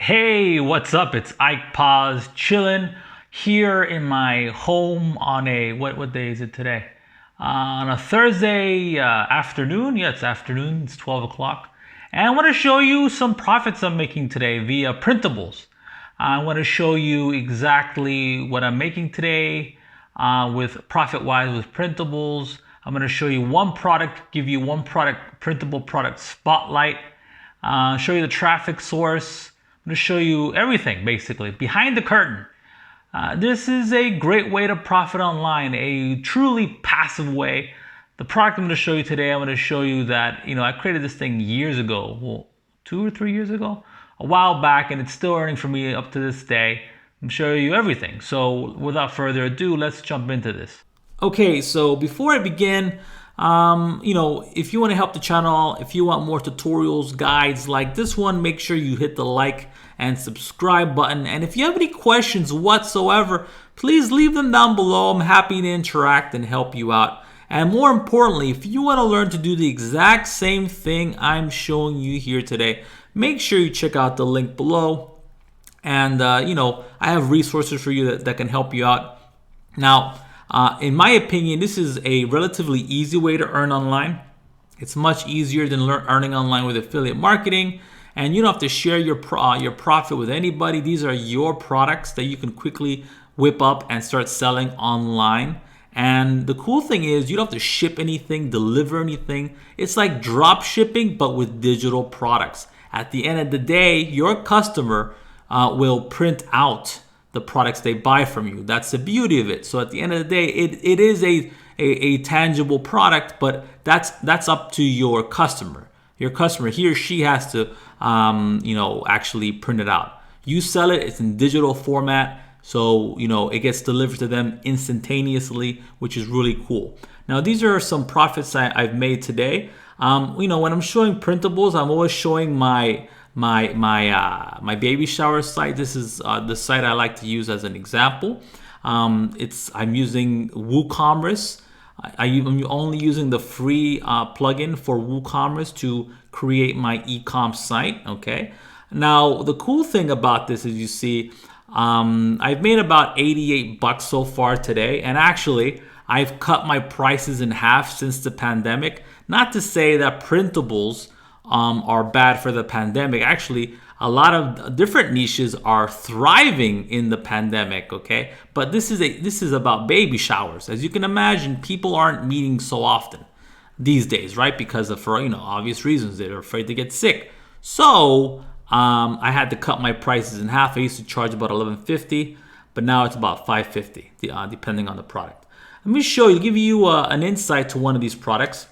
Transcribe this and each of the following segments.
Hey, what's up? It's Ike Paz chilling here in my home on a what day is it today? On a Thursday afternoon. Yeah, it's afternoon. It's 12 o'clock. And I want to show you some profits I'm making today via Printables. I want to show you exactly what I'm making today with profit-wise with Printables. I'm going to show you one product, give you one product, printable product spotlight, show you the traffic source. I'm going to show you everything basically behind the curtain. This is a great way to profit online, a truly passive way. The product I'm going to show you today, I'm going to show you that, I created this thing years ago, well, 2 or 3 years ago, a while back, and it's still earning for me up to this day. I'm showing you everything. So without further ado, let's jump into this. Okay, so before I begin, if you want to help the channel, if you want more tutorials, guides like this one, make sure you hit the like and subscribe button. And if you have any questions whatsoever, please leave them down below. I'm happy to interact and help you out. And more importantly, if you want to learn to do the exact same thing I'm showing you here today, make sure you check out the link below. And, I have resources for you that can help you out. Now, in my opinion, this is a relatively easy way to earn online. It's much easier than earning online with affiliate marketing, and you don't have to share your profit with anybody. These are your products that you can quickly whip up and start selling online. And the cool thing is you don't have to ship anything, deliver anything. It's like drop shipping, but with digital products. At the end of the day, your customer will print out the products they buy from you. That's the beauty of it. So at the end of the day, it is a tangible product, but that's up to your customer. Your customer, he or she has to actually print it out. You sell it, it's in digital format, so it gets delivered to them instantaneously, which is really cool. Now these are some profits I've made today. When I'm showing Printables, I'm always showing my baby shower site. This is the site I like to use as an example. I'm using WooCommerce. I'm only using the free plugin for WooCommerce to create my Ecom site. Okay. Now the cool thing about this is, you see, I've made about 88 bucks so far today, and actually I've cut my prices in half since the pandemic. Not to say that Printables are bad for the pandemic. Actually, a lot of different niches are thriving in the pandemic, okay? But this is about baby showers. As you can imagine, people aren't meeting so often these days, right? Because of, for obvious reasons, they're afraid to get sick. So I had to cut my prices in half. I used to charge about $11.50, but now it's about $5.50, depending on the product. Let me give you an insight to one of these products.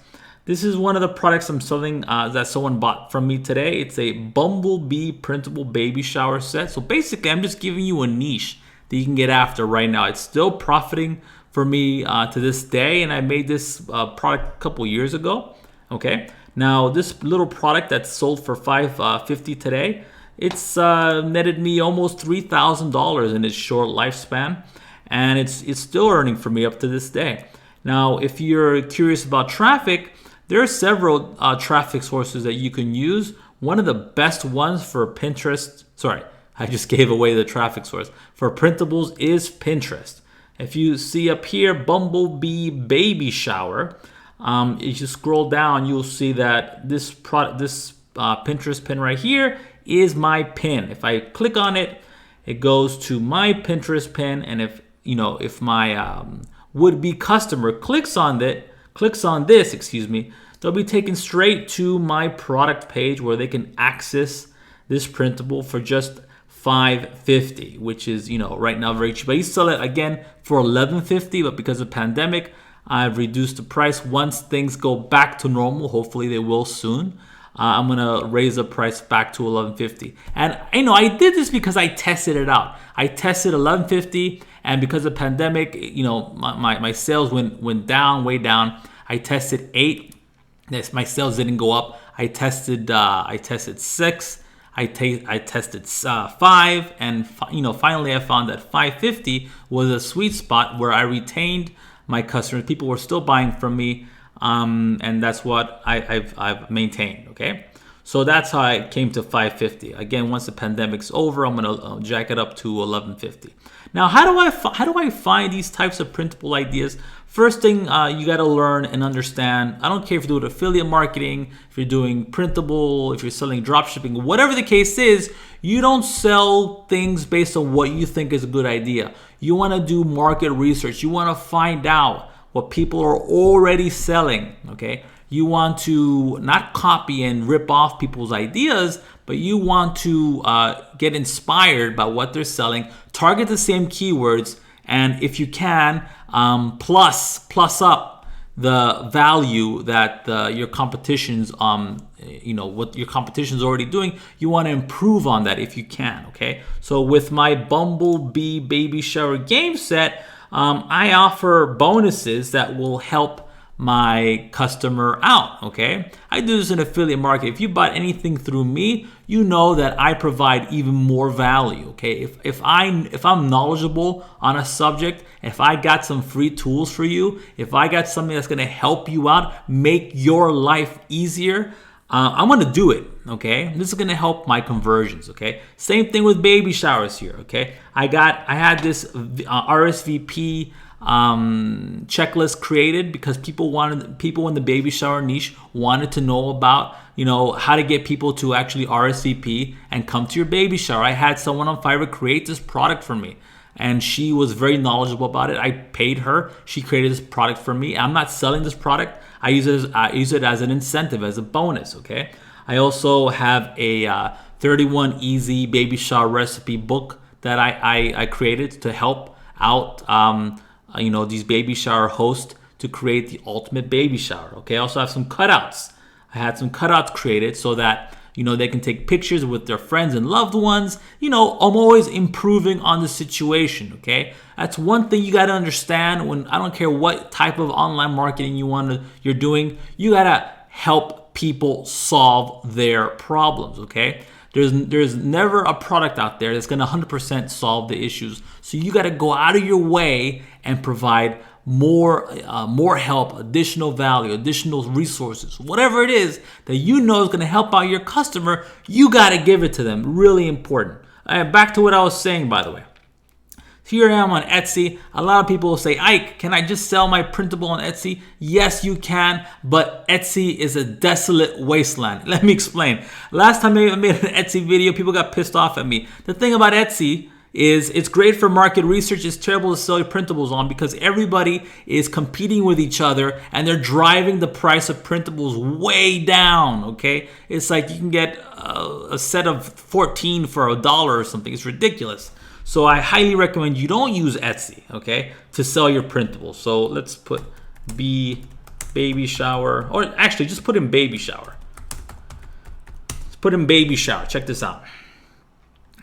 This is one of the products I'm selling that someone bought from me today. It's a Bumblebee printable baby shower set. So basically, I'm just giving you a niche that you can get after right now. It's still profiting for me to this day, and I made this product a couple years ago. Okay, now this little product that's sold for $5.50 today, it's netted me almost $3,000 in its short lifespan, and it's still earning for me up to this day. Now, if you're curious about traffic, there are several traffic sources that you can use. One of the best ones for Pinterest, I just gave away the traffic source. For Printables is Pinterest. If you see up here, Bumblebee Baby Shower, if you scroll down, you'll see that this Pinterest pin right here is my pin. If I click on it, it goes to my Pinterest pin, and if my would-be customer clicks on this, they'll be taken straight to my product page where they can access this printable for just $5.50, which is, right now very cheap. I used to sell it again for $11.50, but because of the pandemic, I've reduced the price. Once things go back to normal, hopefully they will soon, I'm gonna raise the price back to $11.50. And I did this because I tested it out. I tested $11.50, and because of the pandemic, my sales went down, way down. I tested 8. My sales didn't go up. I tested 6. I tested 5, and finally I found that $5.50 was a sweet spot where I retained my customers. People were still buying from me, and that's what I've maintained. Okay, So that's how I came to 550. Again, once the pandemic's over, I'm gonna jack it up to 1150. Now, how do I find these types of printable ideas? First thing, you got to learn and understand. I don't care if you're doing affiliate marketing, if you're doing printable, if you're selling drop shipping, whatever the case is, you don't sell things based on what you think is a good idea. You want to do market research. You want to find out what people are already selling, okay? You want to not copy and rip off people's ideas, but you want to get inspired by what they're selling, target the same keywords, and if you can, plus up the value that your competition's, what your competition's already doing. You want to improve on that if you can, okay? So with my Bumblebee Baby Shower game set, I offer bonuses that will help my customer out, okay? I do this in affiliate marketing. If you bought anything through me, you know that I provide even more value, okay? If I'm knowledgeable on a subject, if I got some free tools for you, if I got something that's gonna help you out, make your life easier, I'm gonna do it, okay? This is gonna help my conversions, okay? Same thing with baby showers here, okay? I had this RSVP checklist created because people in the baby shower niche wanted to know about how to get people to actually RSVP and come to your baby shower. I had someone on Fiverr create this product for me, and she was very knowledgeable about it. I paid her. She created this product for me. I'm not selling this product. I use it as an incentive, as a bonus, okay? I also have a 31 easy baby shower recipe book that I created to help out these baby shower hosts to create the ultimate baby shower, okay? I also have some cutouts. I had some cutouts created so that they can take pictures with their friends and loved ones. I'm always improving on the situation, okay? That's one thing you got to understand. When I don't care what type of online marketing you're doing, you got to help people solve their problems, okay? There's never a product out there that's going to 100% solve the issues. So you got to go out of your way and provide more help, additional value, additional resources, whatever it is that is going to help out your customer. You got to give it to them. Really important. Back to what I was saying, by the way. Here I am on Etsy. A lot of people will say, Ike, can I just sell my printable on Etsy? Yes, you can, but Etsy is a desolate wasteland. Let me explain. Last time I made an Etsy video, people got pissed off at me. The thing about Etsy is it's great for market research. It's terrible to sell your printables on because everybody is competing with each other and they're driving the price of printables way down, okay? It's like you can get a set of 14 for $1 or something. It's ridiculous. So I highly recommend you don't use Etsy, okay, to sell your printables. So let's put baby shower, or actually just put in baby shower. Let's put in baby shower. Check this out.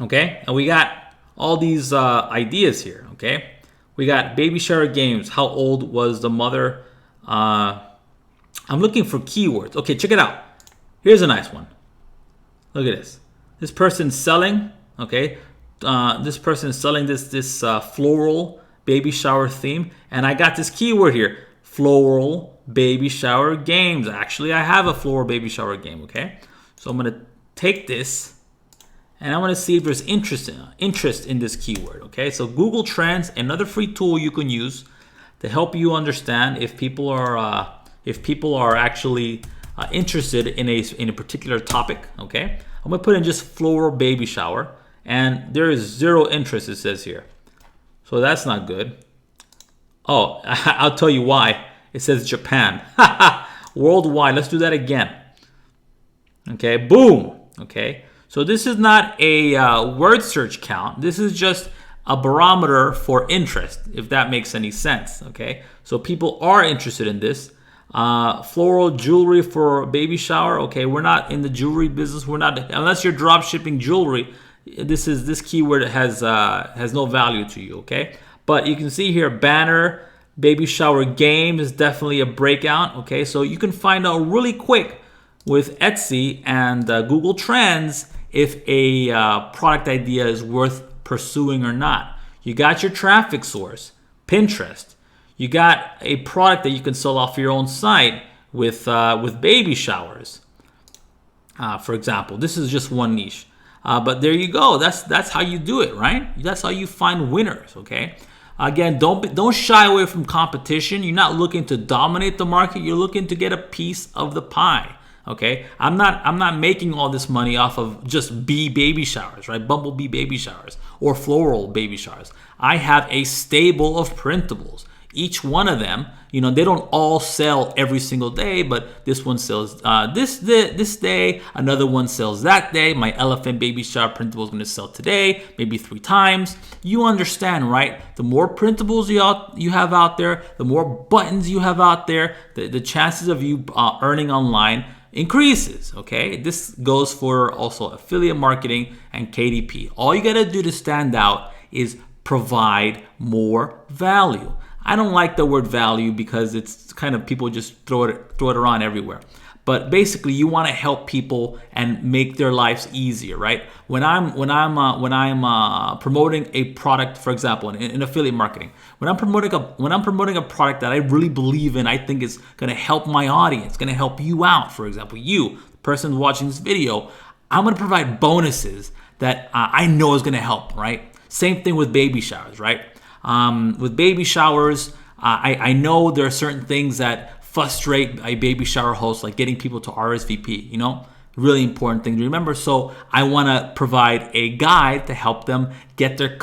Okay, and we got all these ideas here, okay? We got baby shower games. How old was the mother? I'm looking for keywords. Okay, check it out. Here's a nice one. Look at this. This person's selling, okay? This person is selling this floral baby shower theme, and I got this keyword here: floral baby shower games. Actually, I have a floral baby shower game. Okay, so I'm gonna take this, and I'm gonna see if there's interest in this keyword. Okay, so Google Trends, another free tool you can use to help you understand if people are actually interested in a particular topic. Okay, I'm gonna put in just floral baby shower. And there is zero interest, it says here. So that's not good. Oh, I'll tell you why. It says Japan. Worldwide. Let's do that again. Okay, boom. Okay, so this is not a word search count. This is just a barometer for interest, if that makes any sense. Okay, so people are interested in this. Floral jewelry for baby shower. Okay, we're not in the jewelry business. We're not, unless you're drop shipping jewelry. This keyword has no value to you, okay? But you can see here, banner baby shower game is definitely a breakout, okay? So you can find out really quick with Etsy and Google Trends if a product idea is worth pursuing or not. You got your traffic source, Pinterest. You got a product that you can sell off your own site with baby showers. For example, this is just one niche. But there you go. That's how you do it, right? That's how you find winners, okay? Again, don't shy away from competition. You're not looking to dominate the market. You're looking to get a piece of the pie. Okay, I'm not making all this money off of just bee baby showers, right? Bumblebee baby showers or floral baby showers. I have a stable of printables. Each one of them, they don't all sell every single day, but this one sells this day, another one sells that day. My elephant baby shower printable is going to sell today, maybe 3 times. You understand, right? The more printables you have out there, the more buttons you have out there, the chances of you earning online increases. Okay, this goes for also affiliate marketing and KDP. All you got to do to stand out is provide more value. I don't like the word value because it's kind of people just throw it around everywhere. But basically, you want to help people and make their lives easier, right? When I'm promoting a product, for example, in affiliate marketing, when I'm promoting a product that I really believe in, I think is going to help my audience, going to help you out. For example, you, the person watching this video, I'm going to provide bonuses that I know is going to help, right? Same thing with baby showers, right? With baby showers, I know there are certain things that frustrate a baby shower host, like getting people to RSVP, really important thing to remember. So I want to provide a guide to help them get their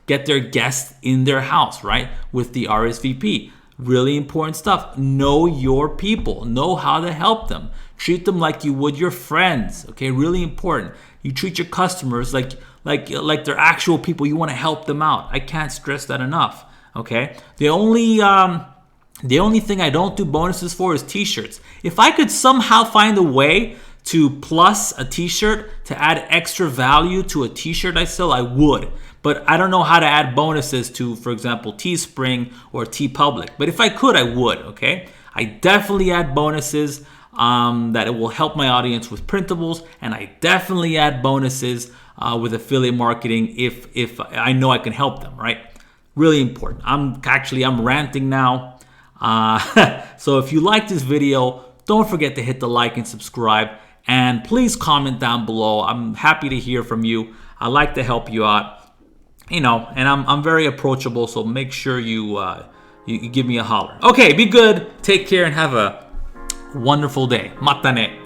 get their guests in their house, right? With the RSVP. Really important stuff. Know your people. Know how to help them. Treat them like you would your friends. Okay, really important. You treat your customers like they're actual people. You want to help them out. I can't stress that enough. Okay. The only thing I don't do bonuses for is t-shirts. If I could somehow find a way to plus a t-shirt to add extra value to a t-shirt I sell, I would. But I don't know how to add bonuses to, for example, Teespring or TeePublic. But if I could, I would, okay? I definitely add bonuses that it will help my audience with printables. And I definitely add bonuses with affiliate marketing if I know I can help them, right? Really important. I'm ranting now. So if you like this video, don't forget to hit the like and subscribe. And please comment down below. I'm happy to hear from you. I like to help you out. And I'm very approachable, so make sure you give me a holler. Okay, be good, take care, and have a wonderful day. Mata ne.